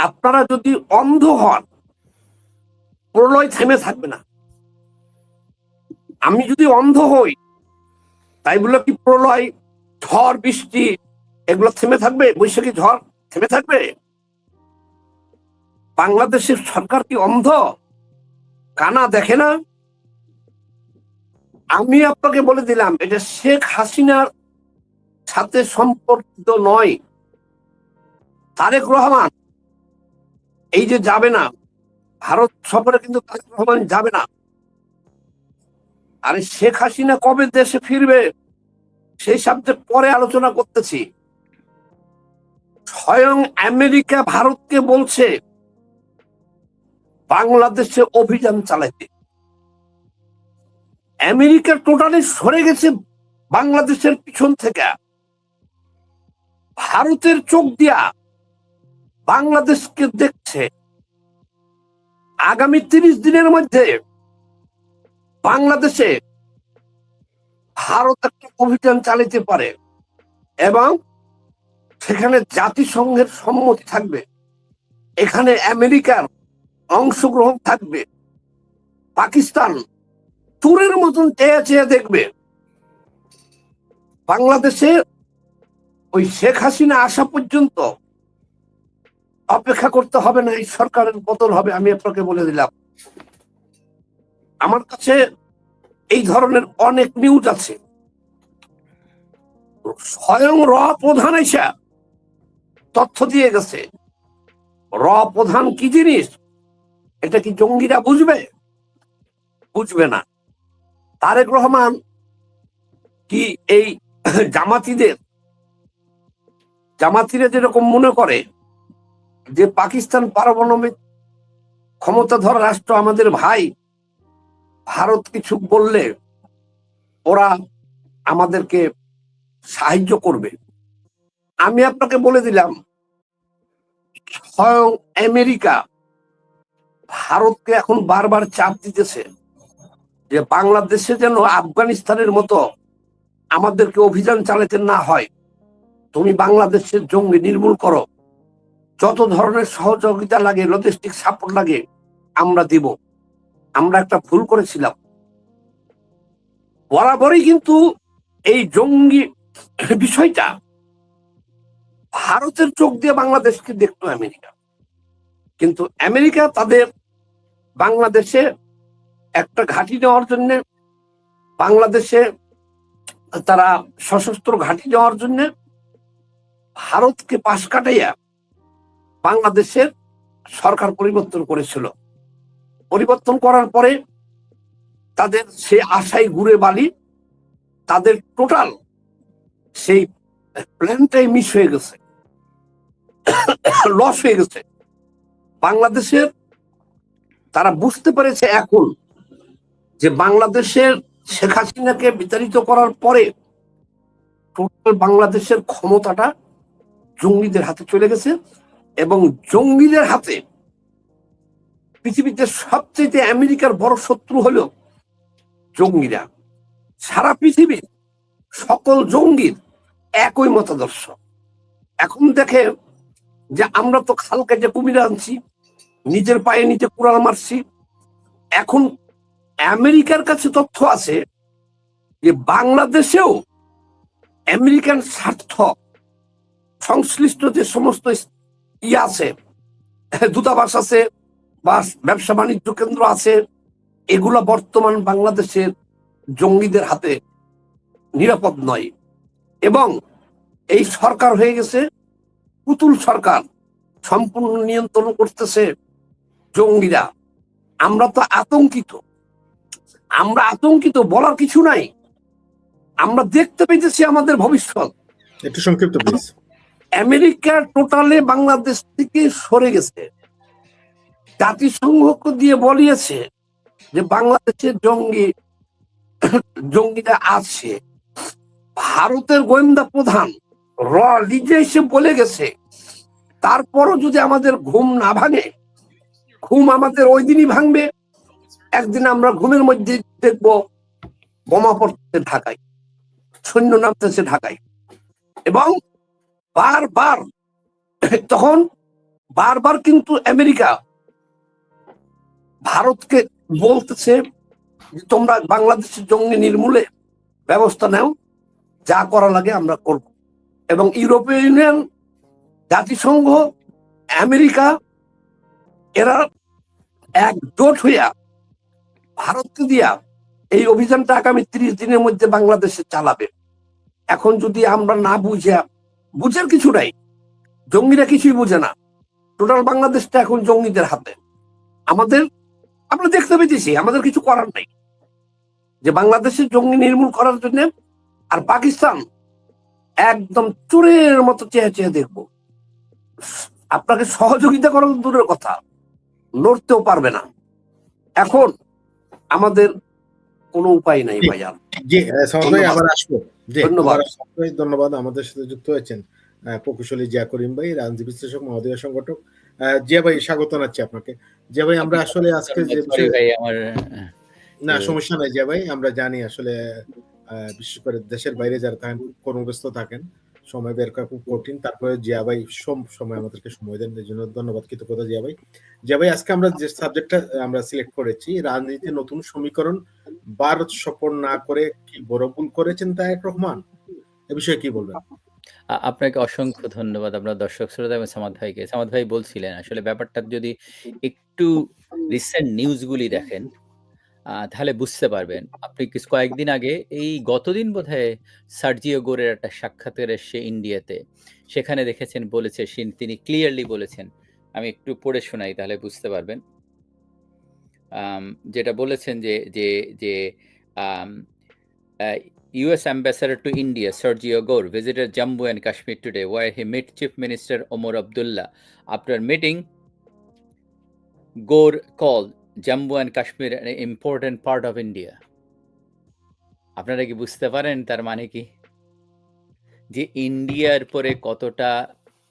আপনারা যদি অন্ধ হন, প্রলয় থেমে থাকবে না। আমি যদি অন্ধ হই, তাই বলে কি প্রলয়, ঝড় বৃষ্টি এগুলো থেমে থাকবে? বৈশাখী ঝড় থেমে থাকবে? বাংলাদেশের সরকার কি অন্ধ? কানা দেখে না? আমি আপনাকে বলে দিলাম, এটা শেখ হাসিনার সাথে সম্পর্কিত নয়। তারেক রহমান এই যে যাবে না ভারত সফরে, কিন্তু তারেক রহমান যাবে না। আরে শেখ হাসিনা কবে দেশে ফিরবে সেই সাবজেক্ট পরে আলোচনা করতেছি। স্বয়ং আমেরিকা ভারতকে বলছে বাংলাদেশে অভিযান চালাইতে। আমেরিকা টোটালি সরে গেছে বাংলাদেশের পিছন থেকে। ভারতের চোখ দিয়া বাংলাদেশকে দেখছে। আগামী 30 দিনের মধ্যে বাংলাদেশে ভারত একটা অভিযান চালাতে পারে এবং সেখানে জাতিসংঘের সম্মতি থাকবে, এখানে আমেরিকার অংশগ্রহণ থাকবে। পাকিস্তান চোরের মতন চেয়ে চেয়ে দেখবে। বাংলাদেশে ওই শেখ হাসিনা আসা পর্যন্ত অপেক্ষা করতে হবে না, এই সরকারের পতন হবে। আমি আপনাকে বলে দিলাম। আমার কাছে এই ধরনের অনেক নিউজ আছে। স্বয়ং র প্রধান এসে তথ্য দিয়ে গেছে। র প্রধান কি জিনিস এটা কি জঙ্গিরা বুঝবে? বুঝবে না। তারেক রহমান কি এই জামাতিরা যেরকম মনে করে যে পাকিস্তান পারমাণবিক ক্ষমতাধর রাষ্ট্র আমাদের ভাই, ভারত কিছু বললে ওরা আমাদেরকে সাহায্য করবে। আমি আপনাকে বলে দিলাম, স্বয়ং আমেরিকা ভারতকে এখন বারবার চাপ দিতেছে যে বাংলাদেশে যেন আফগানিস্তানের মতো আমাদেরকে অভিযান চালাতে না হয়। তুমি বাংলাদেশের জঙ্গি নির্মূল করো, যত ধরনের সহযোগিতা লাগে, লজিস্টিক সাপোর্ট লাগে আমরা দিব। আমরা একটা ভুল করেছিলাম। বরাবরই কিন্তু এই জঙ্গি বিষয়টা ভারতের চোখ দিয়ে বাংলাদেশকে দেখতো আমেরিকা। কিন্তু আমেরিকা তাদের বাংলাদেশে একটা ঘাঁটি নেওয়ার জন্য, বাংলাদেশে তারা সশস্ত্র ঘাঁটি নেওয়ার জন্য ভারতকে পাশ কাটাইয়া বাংলাদেশের সরকার পরিবর্তন করেছিল। পরিবর্তন করার পরে তাদের সে আশায় ঘুরে বালি, তাদের টোটাল সেই প্ল্যানটাই মিস হয়ে গেছে, লস হয়ে গেছে। বাংলাদেশের তারা বুঝতে পেরেছে এখন যে বাংলাদেশের শেখ হাসিনাকে বিতাড়িত করার পরে টোটাল বাংলাদেশের ক্ষমতাটা জঙ্গিদের হাতে চলে গেছে। এবং জঙ্গিদের হাতে পৃথিবীতে সবচেয়ে আমেরিকার বড় শত্রু হলো জঙ্গিরা। সারা পৃথিবীর সকল জঙ্গির একই মতাদর্শ। এখন দেখে যে আমরা তো খাল কেটে কুমির আনছি, নিজের পায়ে নিজে কুড়াল মারছি। এখন আমেরিকার কাছে তথ্য আছে যে বাংলাদেশেও আমেরিকান স্বার্থ সংশ্লিষ্ট যে সমস্ত আছে, দূতাবাস আছে বা ব্যবসা বাণিজ্য কেন্দ্র আছে, এগুলো বর্তমান বাংলাদেশের জঙ্গিদের হাতে নিরাপদ নয়। এবং এই সরকার হয়ে গেছে পুতুল সরকার, সম্পূর্ণ নিয়ন্ত্রণ করতেছে জঙ্গিরা। আমরা তো আতঙ্কিত, বলার কিছু নাই। আমরা দেখতে পেয়েছি আমাদের ভবিষ্যৎ। একটু সংক্ষিপ্ত প্লিজ। আমেরিকা টোটালে বাংলাদেশ থেকে সরে গেছে। জাতিসংঘকে দিয়ে বলিয়েছে যে বাংলাদেশের জঙ্গিরা আছে। ভারতের গোয়েন্দা প্রধান র নিজে এসে বলে গেছে। তারপরও যদি আমাদের ঘুম না ভাঙে, ঘুম আমাদের ওই দিনই ভাঙবে একদিন আমরা ঘুমের মধ্যে দেখবো বোমা পড়তেছে ঢাকায়, সৈন্য নামতেছে ঢাকায়। এবং বারবার তখন বারবার কিন্তু আমেরিকা ভারতকে বলতেছে যে তোমরা বাংলাদেশের জঙ্গি নির্মূলে ব্যবস্থা নাও, যা করা লাগে আমরা করব। এবং ইউরোপীয় ইউনিয়ন, জাতিসংঘ, আমেরিকা এরা একজোট হইয়া ভারতকে দিয়া এই অভিযানটা আগামী 30 দিনের মধ্যে বাংলাদেশে চালাবে। এখন যদি আমরা না বুঝার কিছু নাই, জঙ্গিরা কিছুই বুঝে না, টোটাল বাংলাদেশটা এখন জঙ্গিদের হাতে। আমরা দেখতে পেয়েছি, আমাদের কিছু করার নাই যে বাংলাদেশের জঙ্গি নির্মূল করার জন্য। আর পাকিস্তান একদম চোরের মতো চেয়ে চেয়ে দেখবো, আপনাকে সহযোগিতা করার দূরের কথা, লড়তেও পারবে না। এখন আমাদের কোনো উপায় নাই ভাইয়া। আবার আসবো। ধন্যবাদ। ধন্যবাদ। আমাদের সাথে যুক্ত হয়েছেন প্রকৌশলী জিয়া করিম ভাই, রাজনীতি বিশ্লেষক, মহোদয় সংগঠক। জিয়া ভাই, স্বাগত জানাচ্ছি আপনাকে। জিয়া ভাই, আমরা আসলে আজকে যে না সমস্যা নাই জিয়া ভাই, আমরা জানি আসলে বিশেষ করে দেশের বাইরে যারা থাকেন, কর্মব্যস্ত থাকেন, সময় বের করা খুব কঠিন। তারপরে জিয়া ভাই সময় আমাদেরকে সময় দেন, এই জন্য ধন্যবাদ, কৃতজ্ঞতা জিয়া ভাই। জিয়া ভাই, আজকে আমরা যে সাবজেক্টটা আমরা সিলেক্ট করেছি, রাজনীতিতে নতুন সমীকরণ, ভারত সফর না করে কি বড় ভুল করেছেন তারেক রহমান, এ বিষয়ে কি বলবেন? আপনাকে অসংখ্য ধন্যবাদ আপনার দর্শক শ্রোতা এবং সামাদ ভাইকে। সামাদ ভাই বলছিলেন আসলে ব্যাপারটা যদি একটু রিসেন্ট নিউজগুলি দেখেন তাহলে বুঝতে পারবেন। আপনি কয়েকদিন আগে, এই গতদিন বোধহয় সার্জিও গোরের একটা সাক্ষাৎকার এসছে ইন্ডিয়াতে, সেখানে দেখেছেন বলেছে, তিনি ক্লিয়ারলি বলেছেন, আমি একটু পড়ে শোনাই তাহলে বুঝতে পারবেন। যেটা বলেছেন যে যে যে US Ambassador to India, Sergio Gore, visited Jammu and Kashmir today, where he met Chief Minister Omar Abdullah. After meeting, Gore called Jammu and Kashmir an important part of India. আপনারা কি বুঝতে পারেন তার মানে কি? যে ইন্ডিয়ার পরে কতটা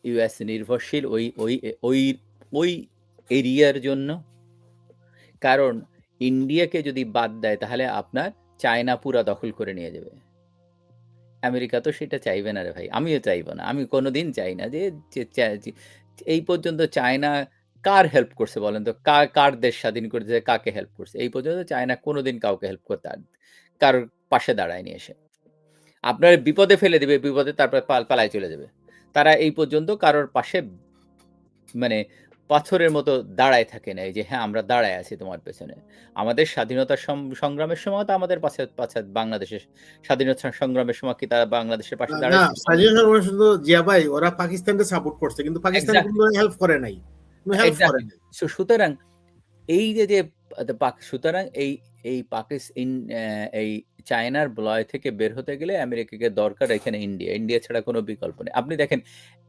ইউএস নির্ভরশীল ওই এরিয়ার জন্য। কারণ ইন্ডিয়াকে যদি বাদ দেয় তাহলে আপনার চায়না পুরা দখল করে নিয়ে যাবে। আমেরিকা তো সেটা চাইবে না রে ভাই, আমিও চাইবো না, আমি কোনোদিন চাই না যে এই পর্যন্ত চায়না কার হেল্প করছে বলেন তো? কার দেশ স্বাধীন করেছে, কাকে হেল্প করছে? এই পর্যন্ত চায়না কোনোদিন কাউকে হেল্প করতে, কারোর পাশে দাঁড়ায়নি এসে। আপনার বিপদে ফেলে দিবে, বিপদে তারপর পালায় চলে যাবে। তারা এই পর্যন্ত কারোর পাশে মানে পাথরের মতো দাঁড়ায় থাকে না, যে হ্যাঁ আমরা দাঁড়ায় আছি তোমার পেছনে। আমাদের স্বাধীনতা সংগ্রামের সময় তো আমাদের পাশে বাংলাদেশের স্বাধীনতা সংগ্রামের সময় কি তারা বাংলাদেশের পাশে দাঁড়ায়? জিয়া ভাই, ওরা পাকিস্তানকে সাপোর্ট করছে, কিন্তু পাকিস্তান কোনো হেল্প করে নাই। সুতরাং এই যে সুতরাং এই পাকিস্তান, এই চায়নার বলয় থেকে বের হতে গেলে আমেরিকাকে দরকার এখানে ইন্ডিয়া ছাড়া কোনো বিকল্প নেই। আপনি দেখেন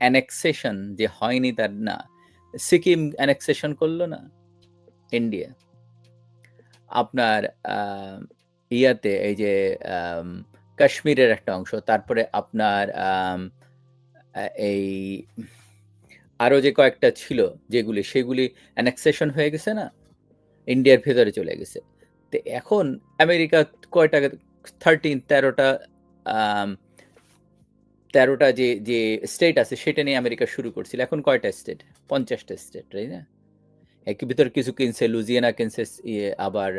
অ্যানেক্সেশন যে হয়নি তার না, সিকিম অ্যানেক্সেশন করলো না ইন্ডিয়া, আপনার ইয়াতে এই যে কাশ্মীরের একটা অংশ, তারপরে আপনার এই আরো যে কয়েকটা ছিল যেগুলি, সেগুলি অ্যানেক্সেশন হয়ে গেছে না, ইন্ডিয়ার ভেতরে চলে গেছে। তো এখন আমেরিকা কয়টা 13টা যে স্টেট আছে সেটা নিয়ে আমেরিকা শুরু করছিল। এখন কয়টা স্টেট? 50টা স্টেট, তাই না? এর ভিতরে কিছু কিনছে, লুজিয়ানা কিনছে, আবার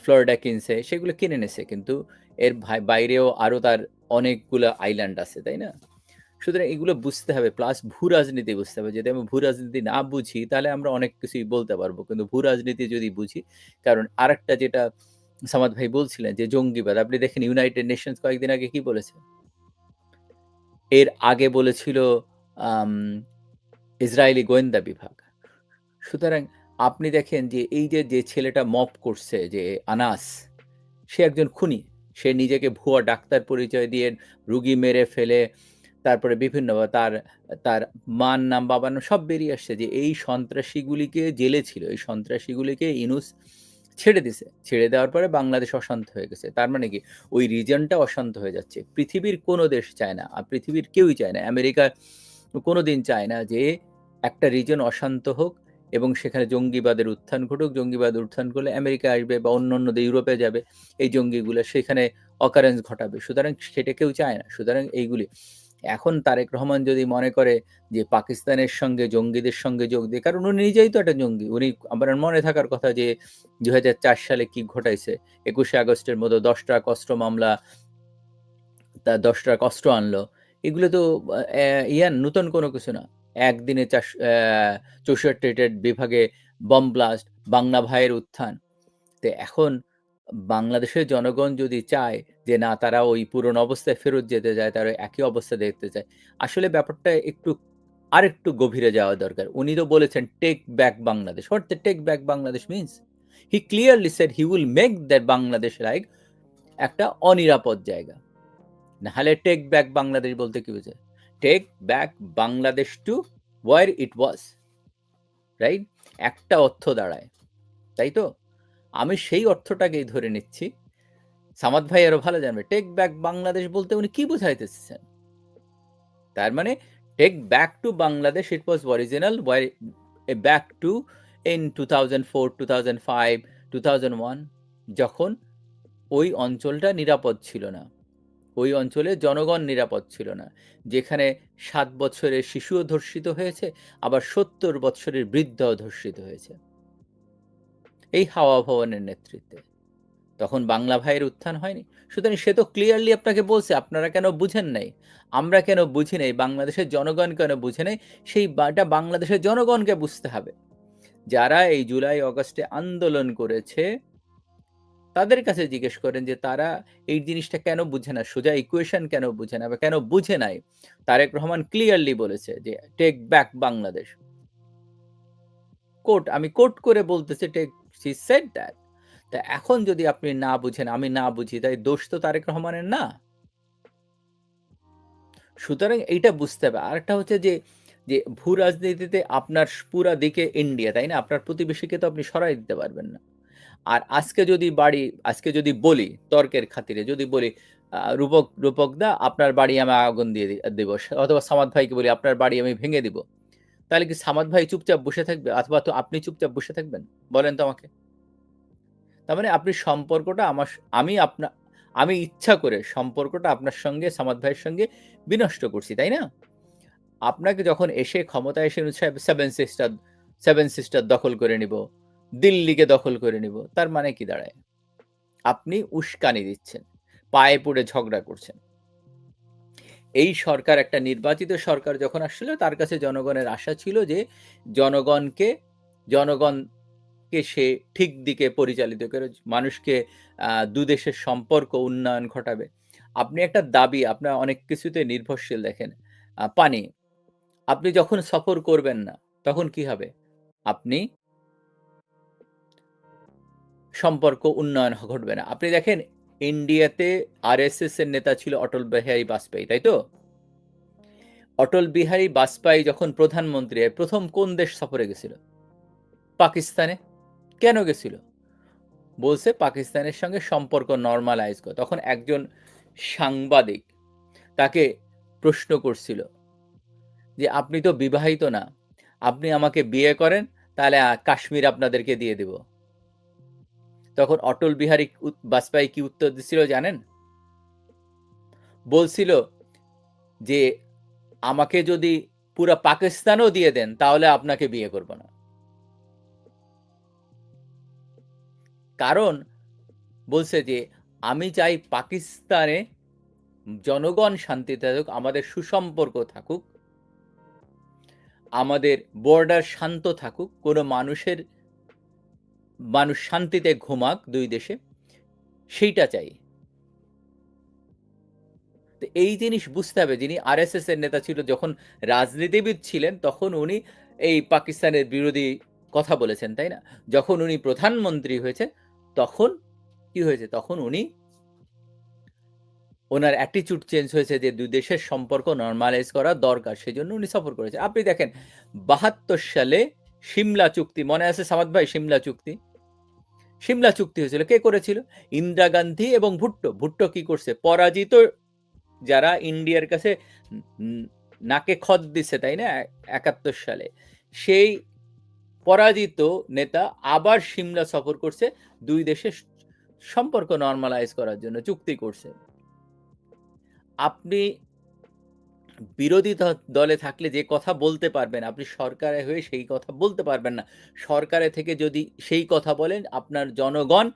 ফ্লোরিডা কিনছে, সেগুলো কিনে নেছে, কিন্তু এর বাইরেও আরো তার অনেকগুলো আইল্যান্ড আছে, তাই না? সুতরাং এগুলো বুঝতে হবে, প্লাস ভূ রাজনীতি বুঝতে হবে। যদি আমি ভূ রাজনীতি না বুঝি তাহলে আমরা অনেক কিছুই বলতে পারবো, কিন্তু ভূ রাজনীতি যদি বুঝি, কারণ আরেকটা যেটা সামাদ ভাই বলছিলেন যে জঙ্গিবাদ, আপনি দেখেন ইউনাইটেড নেশনস কয়েকদিন আগে কি বলেছে, এর আগে বলেছিল ইসরায়েলি গোয়েন্দা বিভাগ। সুতরাং আপনি দেখেন যে এই যে ছেলেটা মপ করছে, যে আনাস, সে একজন খুনি, সে নিজেকে ভুয়া ডাক্তার পরিচয় দিয়ে রুগী মেরে ফেলে, তারপরে বিভিন্ন তার মার নাম, বাবার নাম সব বেরিয়ে আসছে, যে এই সন্ত্রাসীগুলিকে জেলে ছিল, এই সন্ত্রাসীগুলিকে ইনুস ছেড়ে দিছে, ছেড়ে দেওয়ার পরে বাংলাদেশ অশান্ত হয়ে গেছে। তার মানে কি ওই রিজনটা অশান্ত হয়ে যাচ্ছে। পৃথিবীর কোনো দেশ চায় না, আর পৃথিবীর কেউই চায় না, আমেরিকা কোনোদিন চায় না যে একটা রিজন অশান্ত হোক এবং সেখানে জঙ্গিবাদের উত্থান ঘটুক। জঙ্গিবাদ উত্থান করলে আমেরিকা আসবে বা অন্য ইউরোপে যাবে, এই জঙ্গিগুলো সেখানে অকারেন্স ঘটাবে। সুতরাং সেটা কেউ চায় না। সুতরাং এইগুলি এখন তারেক রহমান যদি মনে করে যে পাকিস্তানের সঙ্গে জঙ্গিদের সঙ্গে যোগ দিয়ে, কারণ উনি নিজেই তো একটা জঙ্গি, উনি আমার মনে থাকার কথা যে 2004 সালে কি ঘটাইছে, 21শে আগস্টের মতো 10টা কষ্ট মামলা, তা 10টা কষ্ট আনলো, এগুলো তো নতুন কোনো কিছু না। একদিনে 64টা বিভাগে বম ব্লাস্ট, বাংলা ভাইয়ের উত্থান। তো এখন বাংলাদেশের জনগণ যদি চায় যে না, তারা ওই পুরনো অবস্থায় ফেরত যেতে চায়, তারা একই অবস্থা দেখতে চায়, আসলে ব্যাপারটা আরেকটু গভীরে যাওয়া দরকার। উনি তো বলেছেন take back Bangladesh. What the take back Bangladesh means? He clearly said he will make that Bangladesh like একটা অনিরাপদ জায়গা। নাহলে টেক ব্যাক বাংলাদেশ বলতে কি বোঝায়? Take back Bangladesh to where it was, right? একটা অর্থ দাঁড়ায়, তাই তো? আমি সেই অর্থটাকেই ধরে নিচ্ছি। সামাদ ভাই আরো ভালো জানবে টেক ব্যাক বাংলাদেশ বলতে উনি কি বোঝাইতেছেন। তার মানে take back to Bangladesh, it was original, war back to in 2004, 2005, 2001, যখন ওই অঞ্চলটা নিরাপদ ছিল না, ওই অঞ্চলে জনগণ নিরাপদ ছিল না, যেখানে 7 বছরের শিশুও ধর্ষিত হয়েছে, আবার 70 বছরের বৃদ্ধও ধর্ষিত হয়েছে এই হাওয়া ভবনের নেতৃত্বে। তখন বাংলা ভাইয়ের উত্থান হয়নি। সুতরাং সে তো ক্লিয়ারলি আপনাকে বলছে আপনারা কেন বুঝেন নাই, আমরা কেন বুঝি নাই, বাংলাদেশের জনগণ কেন বুঝে নাই, সেইটা বাংলাদেশের জনগণকে বুঝতে হবে। যারা এই জুলাই অগাস্টে আন্দোলন করেছে তাদের কাছে জিজ্ঞেস করেন যে তারা এই জিনিসটা কেন বুঝে না, সোজা ইকুয়েশন কেন বুঝে না বা কেন বুঝে নাই। তারেক রহমান ক্লিয়ারলি বলেছে যে টেক ব্যাক বাংলাদেশ। আমি কোট করে বলতেছি, she said that. তা এখন যদি আপনি না বুঝেন, আমি না বুঝি, তাই দোষ তো তারেক রহমানের না। সুতরাং এইটা বুঝতে হবে। আরেকটা হচ্ছে যে ভূ রাজনীতিতে আপনার পুরা দিকে ইন্ডিয়া, তাই না? আপনার প্রতিবেশীকে তো আপনি সরাই দিতে পারবেন না। আর আজকে যদি বলি তর্কের খাতিরে, যদি বলি রূপক দা আপনার বাড়ি আমি আগুন দিয়ে দেব, অথবা সামাদ ভাইকে বলি আপনার বাড়ি আমি ভেঙে দিব, তাহলে কি সামাদ ভাই চুপচাপ বসে থাকবে, অথবা তো আপনি চুপচাপ বসে থাকবেন? বলেন তো আমাকে। তার মানে আপনি সম্পর্কটা আমি ইচ্ছা করে সম্পর্কটা আপনার সঙ্গে, সামাদ ভাইয়ের সঙ্গে বিনষ্ট করছি, তাই না? আপনাকে যখন এসে ক্ষমতায় এসে সেভেন সিস্টার দখল করে নিব, দিল্লিকে দখল করে নিব, তার মানে কি দাঁড়ায়? আপনি উস্কানি দিচ্ছেন, পায়ে পড়ে ঝগড়া করছেন। এই সরকার, একটা নির্বাচিত সরকার যখন আসছিল, তার কাছে জনগণের আশা ছিল যে জনগণকে সে ঠিক দিকে পরিচালিত করে মানুষকে দুদেশের সম্পর্ক উন্নয়ন ঘটাবে। আপনি একটা দাবি, আপনার অনেক কিছুতে নির্ভরশীল। দেখেন পানি, আপনি যখন সফর করবেন না তখন কি হবে? আপনি সম্পর্ক উন্নয়ন ঘটবে না। আপনি দেখেন ইন্ডিয়াতে আরএসএস এর নেতা ছিল অটল বিহারী বাজপেয়ী, তাই তো? অটল বিহারী বাজপেয়ী যখন প্রধানমন্ত্রী প্রথম কোন দেশ সফরে গেছিল? পাকিস্তানে। কেন গেছিল? বলছে পাকিস্তানের সঙ্গে সম্পর্ক নরমালাইজ করে। তখন একজন সাংবাদিক তাকে প্রশ্ন করছিল যে আপনি তো বিবাহিত না, আপনি আমাকে বিয়ে করেন, তাহলে কাশ্মীর আপনাদেরকে দিয়ে দেব। তখন অটল বিহারী বাজপেয়ী কি উত্তর দিছিল জানেন? বলছিল যে আমাকে যদি পুরো পাকিস্তানও দিয়ে দেন তাহলে আপনাকে বিয়ে করব না। কারণ বলছে যে আমি চাই পাকিস্তানে জনগণ শান্তিতে থাকুক, আমাদের সুসম্পর্ক থাকুক, আমাদের বর্ডার শান্ত থাকুক, কোনো মানুষ শান্তিতে ঘুমাক দুই দেশে, সেইটা চাই। তো এই জিনিস বুঝতে হবে। যিনি আরএসএস এর নেতা ছিল, যখন রাজনীতিবিদ ছিলেন, তখন উনি এই পাকিস্তানের বিরোধী কথা বলেছেন, তাই না? যখন উনি প্রধানমন্ত্রী হয়েছে তখন কি হয়েছে? তখন ওনার অ্যাটিটিউড চেঞ্জ হয়েছে যে দুই দেশের সম্পর্ক নরমালাইজ করা দরকার, সেজন্য উনি সফর করেছে। আপনি দেখেন 72 সালে সিমলা চুক্তি, মনে আছে সামাদ ভাই? সিমলা চুক্তি হয়েছিল, কে করেছিল? ইন্দিরা গান্ধী এবং ভুট্টো কি করছে? পরাজিত যারা ইন্ডিয়ার কাছে নাকে খত দিছে, তাই না, 71 সালে, সেই পরাজিত নেতা আবার সিমলা সফর করছে, দুই দেশের সম্পর্ক নরমালাইজ করার জন্য চুক্তি করছে। আপনি বিরোধী দলে থাকলে যে কথা বলতে পারবেন, আপনি সরকারে হয়ে সেই কথা বলতে পারবেন না। সরকারে থেকে যদি সেই কথা বলেন, আপনার জনগণ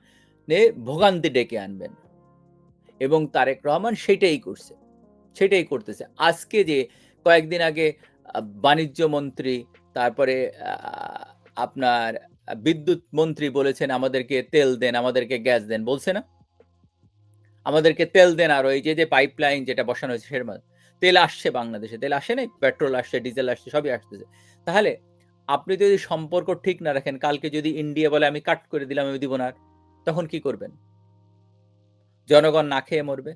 ভোগান্তি ডেকে আনবেন। এবং তারেক রহমান সেটাই করছে, সেটাই করতেছে। আজকে যে কয়েকদিন আগে বাণিজ্য মন্ত্রী, তারপরে আপনার বিদ্যুৎ মন্ত্রী বলেছেন আমাদেরকে তেল দেন, আমাদেরকে গ্যাস দেন, বলছে না? আমাদেরকে তেল দেন, আর ওই যে পাইপলাইন যেটা বসানো হয়েছে সেটার মধ্যে তেল আসছে, বাংলাদেশে তেল আসে নাই, পেট্রোল আসছে, ডিজেল আসছে, সবই আসতেছে। তাহলে আপনি যদি সম্পর্ক ঠিক না রাখেন, কালকে যদি ইন্ডিয়া বলে আমি কাট করে দিলাম, আমি দিব না, তখন কি করবেন? জনগণ না খেয়ে মরবে।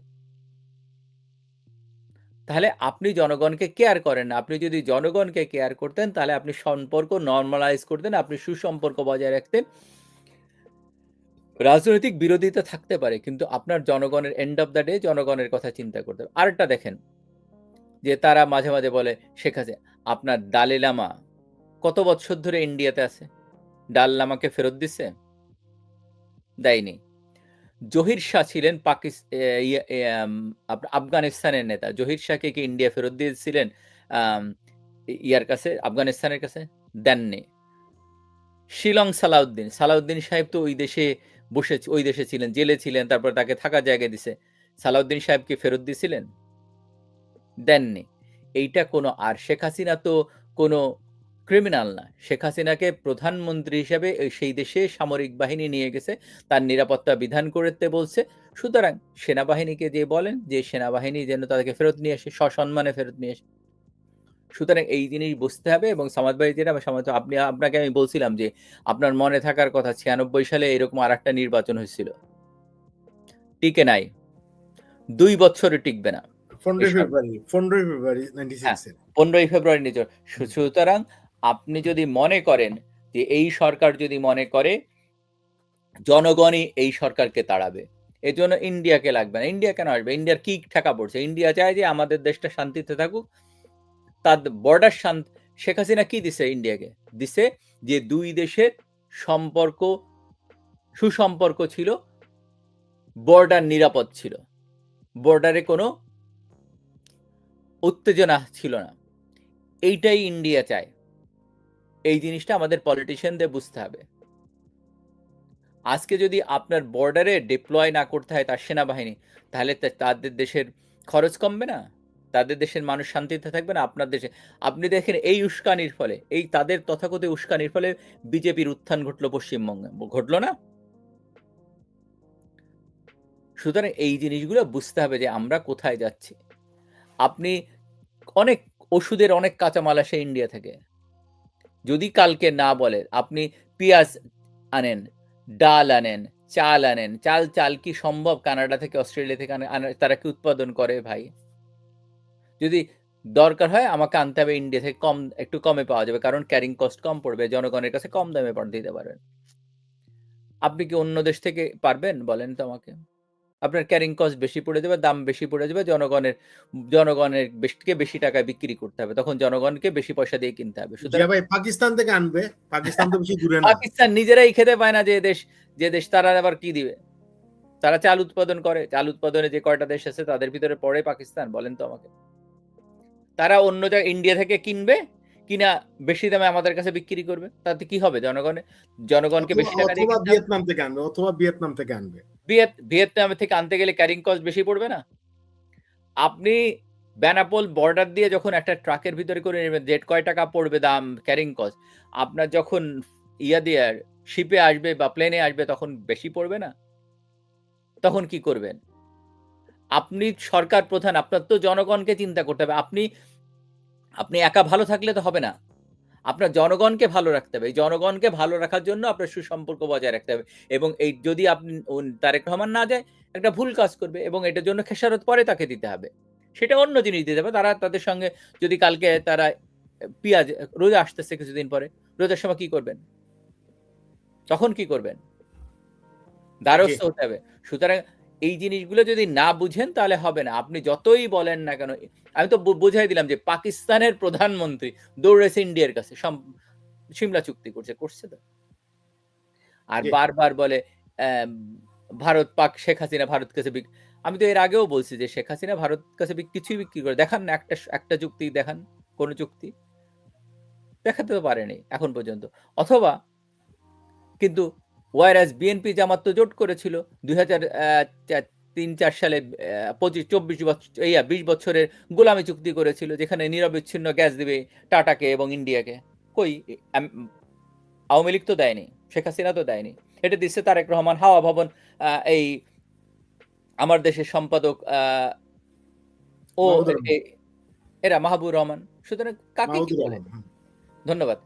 তাহলে আপনি জনগণকে কেয়ার করেন না। আপনি যদি জনগণকে কেয়ার করতেন, তাহলে আপনি সম্পর্ক নরমালাইজ করতেন, আপনি সুসম্পর্ক বজায় রাখতেন। রাজনৈতিক বিরোধিতা থাকতে পারে, কিন্তু আপনার জনগণের এন্ড অফ দ্য ডে জনগণের কথা চিন্তা করতে হবে। আরেকটা দেখেন, যে তারা মাঝে মাঝে বলে শেখ হাসিনা, আপনার দালাই লামা কত বছর ধরে ইন্ডিয়াতে আছে? ডাল লামাকে ফেরত দিচ্ছে? দেয়নি। জহির শাহ ছিলেন আফগানিস্তানের নেতা। জহির শাহকে কি ইন্ডিয়া ফেরত দিয়েছিলেন ইয়ার কাছে, আফগানিস্তানের কাছে? দেননি। শিলং সালাউদ্দিন সাহেব তো ওই দেশে ছিলেন, জেলে ছিলেন, তারপর তাকে থাকার জায়গায় দিছে। সালাউদ্দিন সাহেব কি ফেরত দিয়েছিলেন? দেননি। এইটা কোনো, আর শেখ হাসিনা তো কোনো ক্রিমিনাল না। শেখ হাসিনাকে প্রধানমন্ত্রী হিসেবে সেই দেশে সামরিক বাহিনী নিয়ে গেছে, তার নিরাপত্তা বিধান করতে বলছে। সুতরাং সেনাবাহিনীকে যে বলেন যে সেনাবাহিনী যেন তাদেরকে ফেরত নিয়ে আসে, সসম্মানে ফেরত নিয়ে আসে। সুতরাং এই জিনিস বুঝতে হবে। এবং সামাদ ভাই, যেটা আপনাকে আমি বলছিলাম যে আপনার মনে থাকার কথা 96 সালে এরকম আরেকটা নির্বাচন হয়েছিল, টিকে নাই, 2 বছরে টিকবে না। 15 ফেব্রুয়ারি 96 15 ফেব্রুয়ারি নির্বাচন। সুতরাং আপনি যদি মনে করেন যে এই সরকার যদি মনে করে জনগণই এই সরকারকে তাড়াবে, এই জন্য ইন্ডিয়াকে লাগবে না। ইন্ডিয়া কেন আসবে? ইন্ডিয়ার কি ঠেকা পড়ছে? ইন্ডিয়া চায় যে আমাদের দেশটা শান্তিতে থাকুক, তার বর্ডার শান্তি। শেখ হাসিনা কি দিছে ইন্ডিয়াকে? দিছে যে দুই দেশের সম্পর্ক সুসম্পর্ক ছিল, বর্ডার নিরাপদ ছিল, বর্ডারে কোনো উত্তেজনা ছিল না। এইটাই ইন্ডিয়া চায়। এই জিনিসটা আমাদের পলিটিশিয়ানদের বুঝতে হবে। আজকে যদি আপনার বর্ডারে ডিপ্লয় না করতে হয় তার সেনাবাহিনী, তাহলে তাদের দেশের খরচ কমবে না, তাদের দেশের মানুষ শান্তিতে থাকবে না। আপনার দেশে আপনি দেখেন এই উস্কানির ফলে, এই তাদের তথাকথিত উস্কানির ফলে বিজেপির উত্থান ঘটলো পশ্চিমবঙ্গে, ঘটলো না? সুতরাং এই জিনিসগুলো বুঝতে হবে যে আমরা কোথায় যাচ্ছি। আপনি অনেক ওষুধের অনেক কাঁচামাল আসে ইন্ডিয়া থেকে, যদি কালকে না বলে আপনি পেঁয়াজ আনেন, ডাল আনেন, চাল আনেন, চাল কি সম্ভব কানাডা থেকে, অস্ট্রেলিয়া থেকে তারা কি উৎপাদন করে ভাই? যদি দরকার হয় আমাকে আনতে হবে ইন্ডিয়া থেকে, একটু কমে পাওয়া যাবে, কারণ ক্যারিং কস্ট কম পড়বে, জনগণের কাছে কম দামে দিতে পারবেন। আপনি কি অন্য দেশ থেকে পারবেন বলেন তো আমাকে? আপনার ক্যারিং কস্ট বেশি পড়ে যাবে, দাম বেশি পড়ে যাবে, জনগণের বেশি টাকায় বিক্রি করতে হবে, তখন জনগণকে বেশি পয়সা দিয়ে কিনতে হবে। সুতরাং ভাই পাকিস্তান থেকে আনবে, পাকিস্তান তো বেশি দূরে না। পাকিস্তান নিজেরাই খেতে পায় না, যে দেশ তারা আবার কি দিবে? তারা চাল উৎপাদন করে, চাল উৎপাদনে যে কয়টা দেশ আছে তাদের ভিতরে পড়ে পাকিস্তান, বলেন তো আমাকে। তারা অন্য জায়গায় ইন্ডিয়া থেকে কিনবে, কিনা বেশি দামে আমাদের কাছে বিক্রি করবে, তাতে কি হবে? জনগণকে বেশি টাকা দিয়ে অথবা ভিয়েতনাম থেকে আনবে। ভিয়েতনাম থেকে আনতে গেলে ক্যারিং কস্ট বেশি পড়বে না? আপনি বেনাপোল বর্ডার দিয়ে যখন একটা ট্রাকের ভিতরে করে নেবেন, জেট কয় টাকা পড়বে দাম, ক্যারিং কস্ট, আপনার যখন দিয়ে শিপে আসবে বা প্লেনে আসবে তখন বেশি পড়বে না? তখন কি করবেন? আপনি সরকার প্রধান, আপনার তো জনগণকে চিন্তা করতে হবে। আপনি একা ভালো থাকলে তো হবে না, আপনার জনগণকে ভালো রাখতে হবে। এই জনগণকে ভালো রাখার জন্য আপনার সুসম্পর্ক বজায় রাখতে হবে। এবং এই যদি আপনি তারেক রহমান না যায়, একটা ভুল কাজ করবে এবং এটার জন্য খেসারত পরে তাকে দিতে হবে, সেটা অন্য জিনিস দিতে হবে। তারা তাদের সঙ্গে যদি কালকে তারা পেঁয়াজ, রোজা আসতেছে কিছুদিন পরে, রোজার সময় কি করবেন? তখন কি করবেন? দ্বারস্থ হতে হবে। সুতরাং এই জিনিসগুলো যদি না বুঝেন তাহলে হবে না। আপনি যতই বলেন না কেন, আমি তো বুঝাই দিলাম যে পাকিস্তানের প্রধানমন্ত্রী দৌড়েছে ইন্ডিয়ার কাছে, সিমলা চুক্তি করছে তো। আর বারবার বলে ভারত পাক, শেখ হাসিনা ভারত কাছে আমি তো এর আগেও বলছি যে শেখ হাসিনা ভারত কাছে কিছুই বিক্রি করে দেখান না, একটা যুক্তি দেখান, কোন যুক্তি দেখাতে তো পারেনি এখন পর্যন্ত। অথবা কিন্তু ওয়ারাস বিএনপি জামাত তো জোট করেছিল 2003-4 সালে 24 বছর 20 বছরের গোলামি চুক্তি করেছিল, যেখানে নিরবিচ্ছিন্ন গ্যাস দিবে টাটাকে এবং ইন্ডিয়াকে। কই আওয়ামী লীগ তো দেয়নি, শেখ হাসিনা তো দেয়নি, এটা দিচ্ছে তারেক রহমান, হাওয়া ভবন, এই আমার দেশের সম্পাদক ও এরা মাহবুবুর রহমান। সুতরাং কাকে কি বলে? ধন্যবাদ।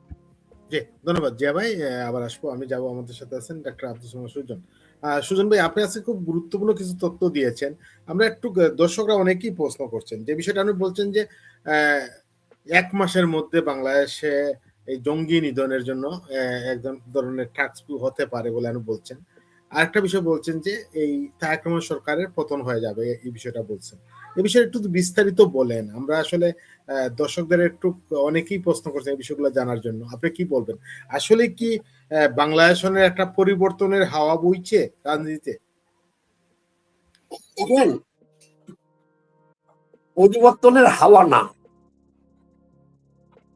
জি ধন্যবাদ জিয়া ভাই, আবার আসবো। আমি যাবো, আমাদের সাথে আছেন ডাক্তার আব্দুল সামাদ সুজন। সুজন ভাই, আপনি আজকে খুব গুরুত্বপূর্ণ কিছু তথ্য দিয়েছেন। আমরা একটু, দর্শকরা অনেকেই প্রশ্ন করছেন যে বিষয়টা, আপনি বলছেন যে 1 মাসের মধ্যে বাংলাদেশে এই জঙ্গি নিধনের জন্য একজন ধরনের টাস্ক হতে পারে বলে আপনি বলছেন। আরেকটা বিষয় বলছেন যে এই তারেক রহমান সরকারের পতন হয়ে যাবে, এই বিষয়টা বলছেন। এই বিষয়ে একটু বিস্তারিত বলেন। আমরা আসলে দর্শকদের একটু, অনেকেই প্রশ্ন করছেন এই বিষয়গুলো জানার জন্য। আপনি কি বলবেন, আসলে কি বাংলাদেশের একটা পরিবর্তনের হাওয়া বইছে রাজনীতিতে? পরিবর্তনের হাওয়া না,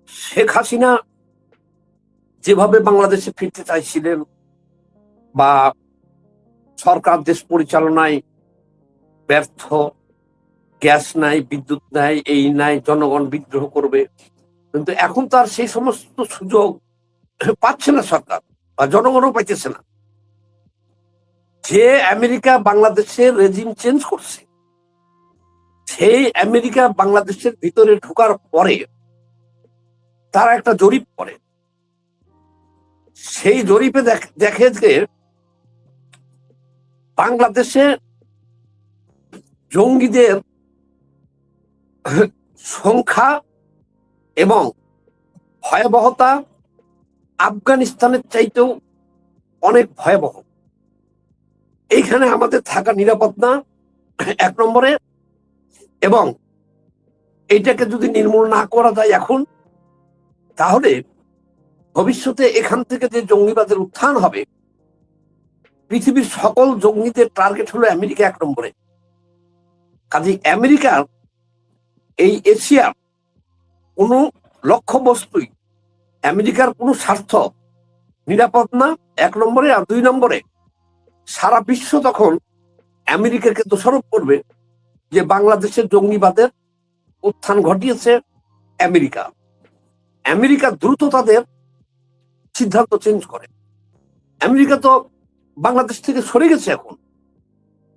শেখ হাসিনা যেভাবে বাংলাদেশে ফিরতে চাইছিলেন, বা সরকার দেশ পরিচালনায় ব্যর্থ, গ্যাস নাই, বিদ্যুৎ নাই, এই নাই, জনগণ বিদ্রোহ করবে, কিন্তু এখন তার সেই সমস্ত সুযোগ পাচ্ছে না সরকার, বা জনগণও পাইতেছে না। যে আমেরিকা বাংলাদেশের রেজিম চেঞ্জ করছে, সেই আমেরিকা বাংলাদেশের ভিতরে ঢোকার পরে তারা একটা জরিপ করে, সেই জরিপে দেখে যে বাংলাদেশে জঙ্গিদের সংখ্যা এবং ভয়াবহতা আফগানিস্তানের চাইতেও অনেক ভয়াবহ। এইখানে আমাদের থাকা নিরাপদ না, 1 নম্বরে। এবং এইটাকে যদি নির্মূল না করা যায় এখন, তাহলে ভবিষ্যতে এখান থেকে যে জঙ্গিবাদের উত্থান হবে, পৃথিবীর সকল জঙ্গিদের টার্গেট হলো আমেরিকা 1 নম্বরে। কাজে আমেরিকার এই এশিয়ার কোনো লক্ষ্যবস্তুই, আমেরিকার কোনো স্বার্থ নিরাপদ না 1 নম্বরে। আর 2 নম্বরে, সারা বিশ্ব তখন আমেরিকাকে দোষারোপ করবে যে বাংলাদেশের জঙ্গিবাদের উত্থান ঘটিয়েছে আমেরিকা। আমেরিকা দ্রুত তাদের সিদ্ধান্ত চেঞ্জ করে। আমেরিকা তো বাংলাদেশ থেকে সরে গেছে এখন।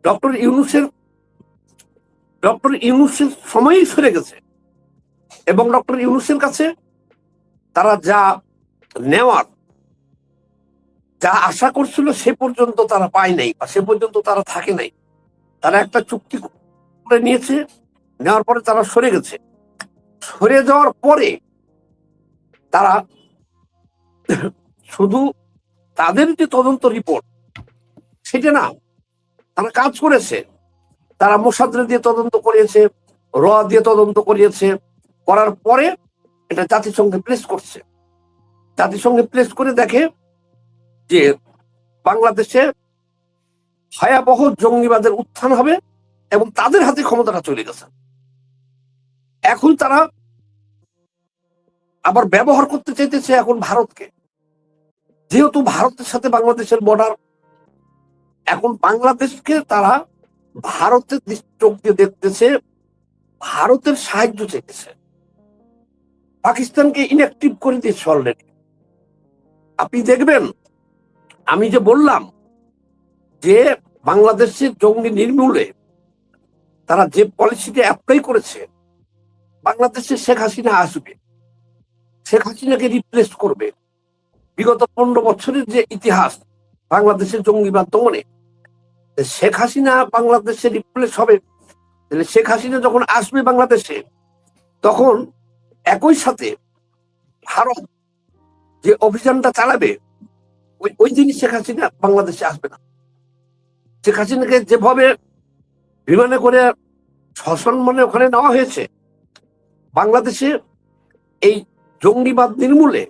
ডক্টর ইউনূসের সময়ই সরে গেছে, এবং ডক্টর ইউনূসের কাছে তারা যা নেওয়ার, যা আশা করছিল সে পর্যন্ত তারা পায় নাই, বা সে পর্যন্ত তারা থাকে নাই। তারা একটা চুক্তি করে নিয়েছে, নেওয়ার পরে তারা সরে গেছে। সরে যাওয়ার পরে তারা শুধু তাদের যে তদন্ত রিপোর্ট, সেটা না, তারা কাজ করেছে। তারা মোসাদ্রে দিয়ে তদন্ত করিয়েছে, র দিয়ে তদন্ত করিয়েছে, করার পরে এটা জাতিসংঘে প্লেস করছে। জাতিসংঘে প্লেস করে দেখে যে বাংলাদেশে ভয়াবহ জঙ্গিবাদের উত্থান হবে এবং তাদের হাতে ক্ষমতাটা চলে গেছে। এখন তারা আবার ব্যবহার করতে চাইতেছে এখন ভারতকে, যেহেতু ভারতের সাথে বাংলাদেশের বর্ডার। এখন বাংলাদেশকে তারা ভারতের চোখ দিয়ে দেখতেছে, ভারতের সাহায্য চাইতেছে। পাকিস্তানকে ইনঅ্যাক্টিভ করে দিয়েছে অলরেডি। আপনি দেখবেন, আমি যে বললাম যে বাংলাদেশের জঙ্গি নির্মূলে তারা যে পলিসিটা অ্যাপ্লাই করেছে, বাংলাদেশে শেখ হাসিনা আসবে, শেখ হাসিনাকে রিপ্লেস করবে। বিগত 15 বছরের যে ইতিহাস বাংলাদেশের জঙ্গিবাদ দমনে, শেখ হাসিনা বাংলাদেশে রিপ্লেস হবে। তাহলে শেখ হাসিনা যখন আসবে বাংলাদেশে, তখন একই সাথে ভারত যে অভিযানটা চালাবে, ওই জিনিস শেখ হাসিনা বাংলাদেশে আসবে না। শেখ হাসিনাকে যেভাবে বিমানে করে সসম্মানে ওখানে নেওয়া হয়েছে, বাংলাদেশে এই জঙ্গিবাদ নির্মূলে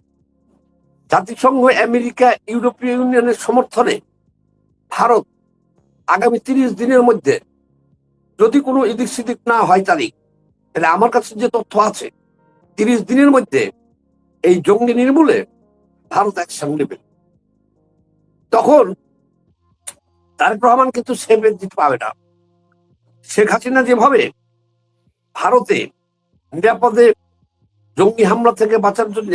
জাতিসংঘ, আমেরিকা, ইউরোপীয় ইউনিয়নের সমর্থনে ভারত আগামী 30 দিনের মধ্যে যদি কোনো এদিক সেদিক না হয় তারিখ, তাহলে আমার কাছে যে তথ্য আছে 30 দিনের মধ্যে এই জঙ্গি নির্মূলে ভারত অ্যাকশন নেবে। তখন তারেক রহমান কিন্তু সেফ এক্সিট পাবে না। শেখ হাসিনা যেভাবে ভারতে নিরাপদে জঙ্গি হামলা থেকে বাঁচার জন্য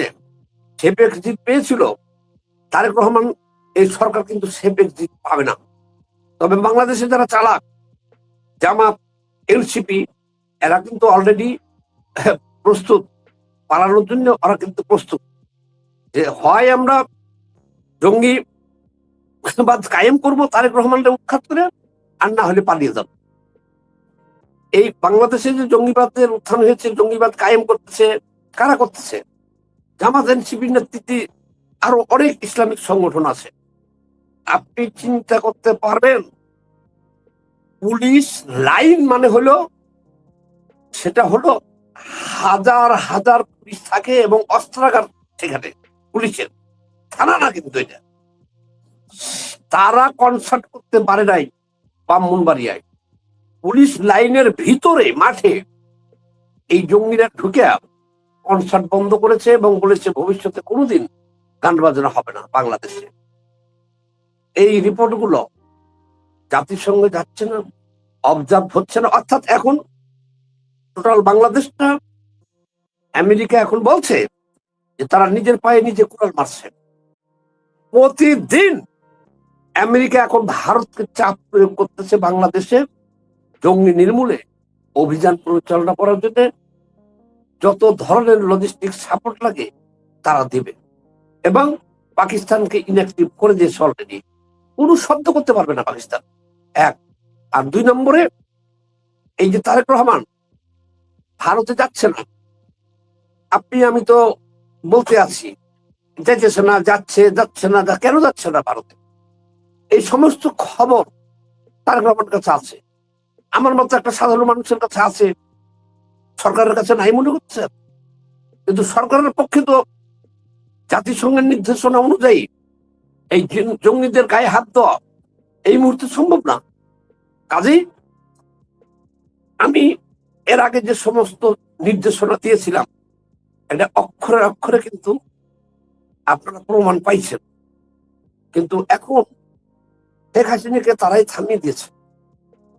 সেফ এক্সিট পেয়েছিল, তারেক রহমান এই সরকার কিন্তু সেফ এক্সিট পাবে না। তবে বাংলাদেশে যারা চালাক, জামাত, এনসিপি, এরা কিন্তু অলরেডি প্রস্তুত পালানোর জন্য। ওরা কিন্তু প্রস্তুত যে হয় আমরা জঙ্গিবাদ কায়েম করব তারেক রহমানকে উৎখাত করে, আর না হলে পালিয়ে যাব। এই বাংলাদেশে যে জঙ্গিবাদের উত্থান হয়েছে, জঙ্গিবাদ কায়েম করতেছে কারা করতেছে? জামাত, এনসিপির নেতৃত্বে আরো অনেক ইসলামিক সংগঠন আছে। আপনি চিন্তা করতে পারবেন, পুলিশ লাইন মানে হলো, সেটা হলো হাজার হাজার পুলিশ থাকে এবং অস্ত্রাগার সেখানে পুলিশের, থানা না কিন্তু এটা। তারা কনসার্ট করতে পারে নাই ব্রাহ্মণবাড়িয়ায়। পুলিশ লাইনের ভিতরে মাঠে এই জঙ্গিরা ঢুকে কনসার্ট বন্ধ করেছে এবং বলেছে ভবিষ্যতে কোনোদিন গান বাজনা হবে না বাংলাদেশে। এই রিপোর্টগুলো জাতিসংঘে যাচ্ছে না, অবজার্ভ হচ্ছে না। অর্থাৎ এখন টোটাল বাংলাদেশটা, আমেরিকা এখন বলছে যে তারা নিজের পায়ে নিজে কুড়াল মারছে। প্রতিদিন আমেরিকা এখন ভারতকে চাপ প্রয়োগ করতেছে বাংলাদেশে জঙ্গি নির্মূলে অভিযান পরিচালনা করার জন্য। যত ধরনের লজিস্টিক সাপোর্ট লাগে তারা দিবে, এবং পাকিস্তানকে ইনঅ্যাক্টিভ করে দিয়েছে অলরেডি। কোনো শব্দ করতে পারবে না পাকিস্তান, এক। আর 2 নম্বরে, এই যে তারেক রহমান ভারতে যাচ্ছে না, আপনি আমি তো বলতে আছি যাইতেছে না, যাচ্ছে না, কেন যাচ্ছে না ভারতে? এই সমস্ত খবর তারেক রহমানের কাছে আছে, আমার মতো একটা সাধারণ মানুষের কাছে আছে, সরকারের কাছে নাই মনে হচ্ছে। কিন্তু সরকারের পক্ষে তো জাতিসংঘের নির্দেশনা অনুযায়ী এই জঙ্গিদের গায়ে হাত দেওয়া এই মুহূর্তে সম্ভব না। কাজেই আমি এর আগে যে সমস্ত নির্দেশনা দিয়েছিলাম, এটা অক্ষরে অক্ষরে কিন্তু আপনারা প্রমাণ পাইছেন। কিন্তু এখন শেখ হাসিনাকে তারাই থামিয়ে দিয়েছে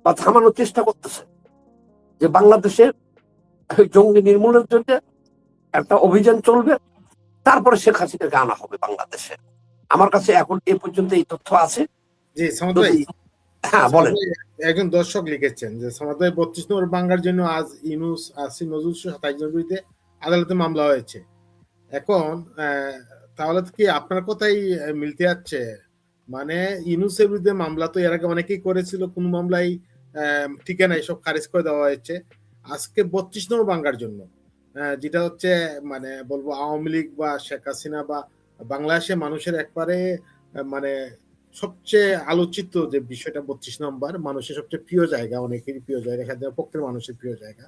বা থামানোর চেষ্টা করতেছে যে বাংলাদেশে জঙ্গি নির্মূলের জন্য একটা অভিযান চলবে, তারপরে শেখ হাসিনাকে আনা হবে বাংলাদেশে। আমার কাছে এখন এ পর্যন্ত এই তথ্য আছে। জি সামাদ ভাই, হ্যাঁ বলেন। একজন দর্শক লিখেছেন যে সামাদ ভাই 32 নম্বর বাঙ্গার জন্য আজ ইউনূস, আসিফ নজরুল সহ 27 জনের বিরুদ্ধে আদালতে মামলা হয়েছে। এখন তাহলে কি আপনার কথাই মিলতে যাচ্ছে, মানে ইউনূসের বিরুদ্ধে মামলা তো এর আগে অনেকেই করেছিল, কোন মামলাই টিকে নাই, সব খারিজ করে দেওয়া হয়েছে। আজকে 32 নম্বর বাঙ্গার জন্য, যেটা হচ্ছে মানে বলবো আওয়ামী লীগ বা শেখ হাসিনা বা বাংলাদেশে মানুষের একবারে মানে সবচেয়ে আলোচিত যে বিষয়টা, 32 নম্বর মানুষের সবচেয়ে প্রিয় জায়গা, অনেকেরই প্রিয় জায়গা, এখানে পক্ষের মানুষের প্রিয় জায়গা,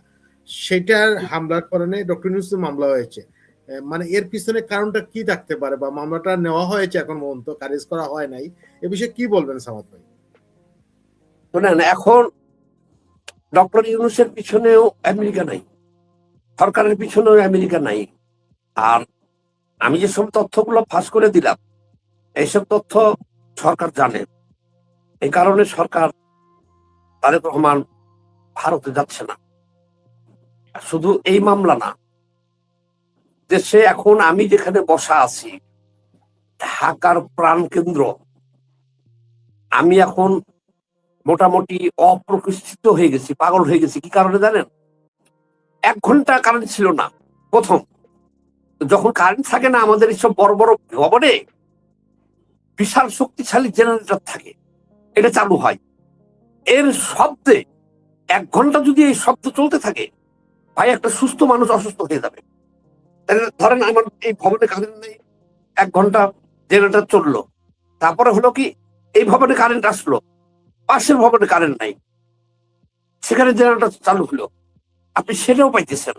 সেটার হামলার কারণে ডক্টর ইউনূসের মামলা হয়েছে। মানে এর পিছনে কারণটা কি থাকতে পারে, বা মামলাটা নেওয়া হয়েছে এখন পর্যন্ত খারিজ করা হয় নাই, এ বিষয়ে কি বলবেন সামাদ ভাই? শোনেন, এখন ডক্টর ইউনূসের পিছনেও আমেরিকা নাই, সরকারের পিছনেও আমেরিকা নাই। আর আমি যেসব তথ্যগুলো ফাঁস করে দিলাম, এইসব তথ্য সরকার জানে। এই কারণে সরকার তারেক রহমান ভারতে যাচ্ছে না। শুধু এই মামলা না, দেশে এখন আমি যেখানে বসা আছি, ঢাকার প্রাণ কেন্দ্র, আমি এখন মোটামুটি অপ্রতিষ্ঠিত হয়ে গেছি, পাগল হয়ে গেছি। কি কারণে জানেন? 1 ঘন্টা কারেন্ট ছিল না প্রথম। যখন কারেন্ট থাকে না, আমাদের এইসব বড় বড় ভবনে বিশাল শক্তিশালী জেনারেটর থাকে, এটা চালু হয়। এর শব্দে 1 ঘন্টা যদি এই শব্দ চলতে থাকে, ভাই একটা সুস্থ মানুষ অসুস্থ হয়ে যাবে। ধরেন আমার এই ভবনে কারেন্ট নেই, 1 ঘন্টা জেনারেটর চললো, তারপরে হলো কি এই ভবনে কারেন্ট আসলো, পাশের ভবনে কারেন্ট নাই, সেখানে জেনারেটর চালু হলো, আপনি সেটাও পাইতেছেন।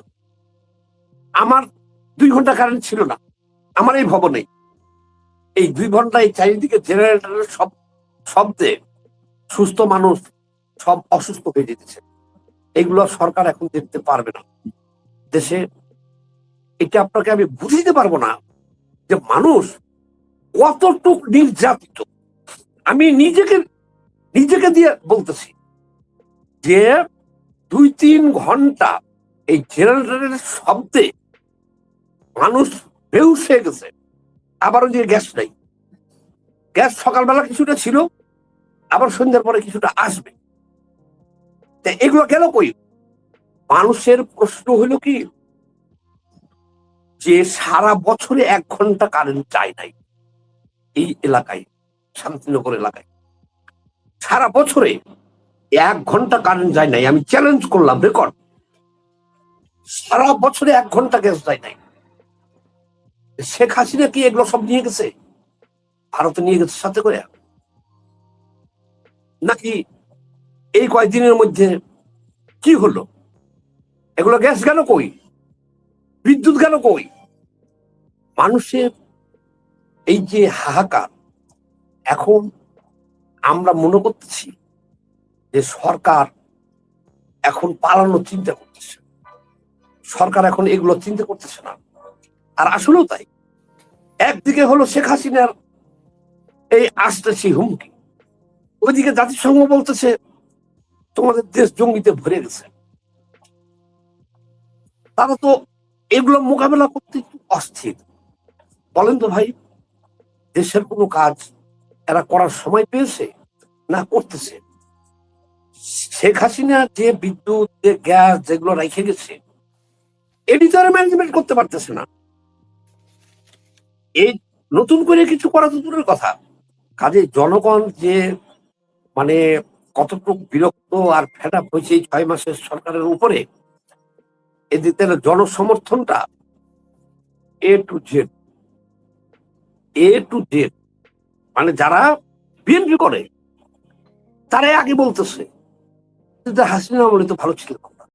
আমার 2 ঘন্টা কারেন্ট ছিল না আমার এই ভবনে, এই 2 ঘন্টায় চারিদিকে জেনারেটরের শব্দে সুস্থ মানুষ সব অসুস্থ হয়ে যেতেছে। এগুলো সরকার এখন দেখতে পারবে না দেশে। এটা আপনাকে আমি বুঝিতে পারবো না যে মানুষ কতটুক নির্যাতিত। আমি নিজেকে দিয়ে বলতেছি যে 2-3 ঘন্টা এই জেনারেটরের শব্দে মানুষ বেহুশ হয়ে গেছে। আবারও যে গ্যাস নাই, গ্যাস সকালবেলা কিছুটা ছিল, আবার সন্ধ্যার পরে কিছুটা আসবে। এগুলো গেল কই? মানুষের প্রশ্ন হলো কি যে সারা বছরে 1 ঘন্টা কারেন্ট যায় নাই এই এলাকায়, শান্তিনগর এলাকায় সারা বছরে 1 ঘন্টা কারেন্ট যায় নাই। আমি চ্যালেঞ্জ করলাম, রেকর্ড, সারা বছরে 1 ঘন্টা গ্যাস যায় নাই। শেখ হাসিনা কি এগুলো সব নিয়ে গেছে? ভারতে নিয়ে গেছে সাথে করে? নাকি এই কয়েকদিনের মধ্যে কি হলো? এগুলো গ্যাস গেল কই? বিদ্যুৎ গেল কই? মানুষের এই যে হাহাকার, এখন আমরা মনে করতেছি যে সরকার এখন পালানোর চিন্তা করতেছে, সরকার এখন এগুলো চিন্তা করতেছে না। আর আসলেও তাই। একদিকে হলো শেখ হাসিনার এই আসতেছি হুমকি, ওইদিকে জাতিসংঘ বলতেছে তোমাদের দেশ জঙ্গিতে ভরে গেছে। তারা তো এগুলো মোকাবেলা করতে একটু অস্থির। বলেন তো ভাই, দেশের কোনো কাজ এরা করার সময় পেয়েছে না করতেছে? শেখ হাসিনা যে বিদ্যুৎ, যে গ্যাস যেগুলো রেখে গেছে, এটি তো আর ম্যানেজমেন্ট করতে পারতেছে না। এই নতুন করে কিছু করা তো দূরের কথা। কাজে জনগণ যে মানে কতটুকু বিরক্ত আর ফেড আপ হয়েছে এই 6 মাসের সরকারের উপরে, এদিকে জনসমর্থনটা এ টু জেড, মানে যারা বিএনপি করে তারাই আগে বলতেছে হাসিনা আমলে তো ভালো ছিল।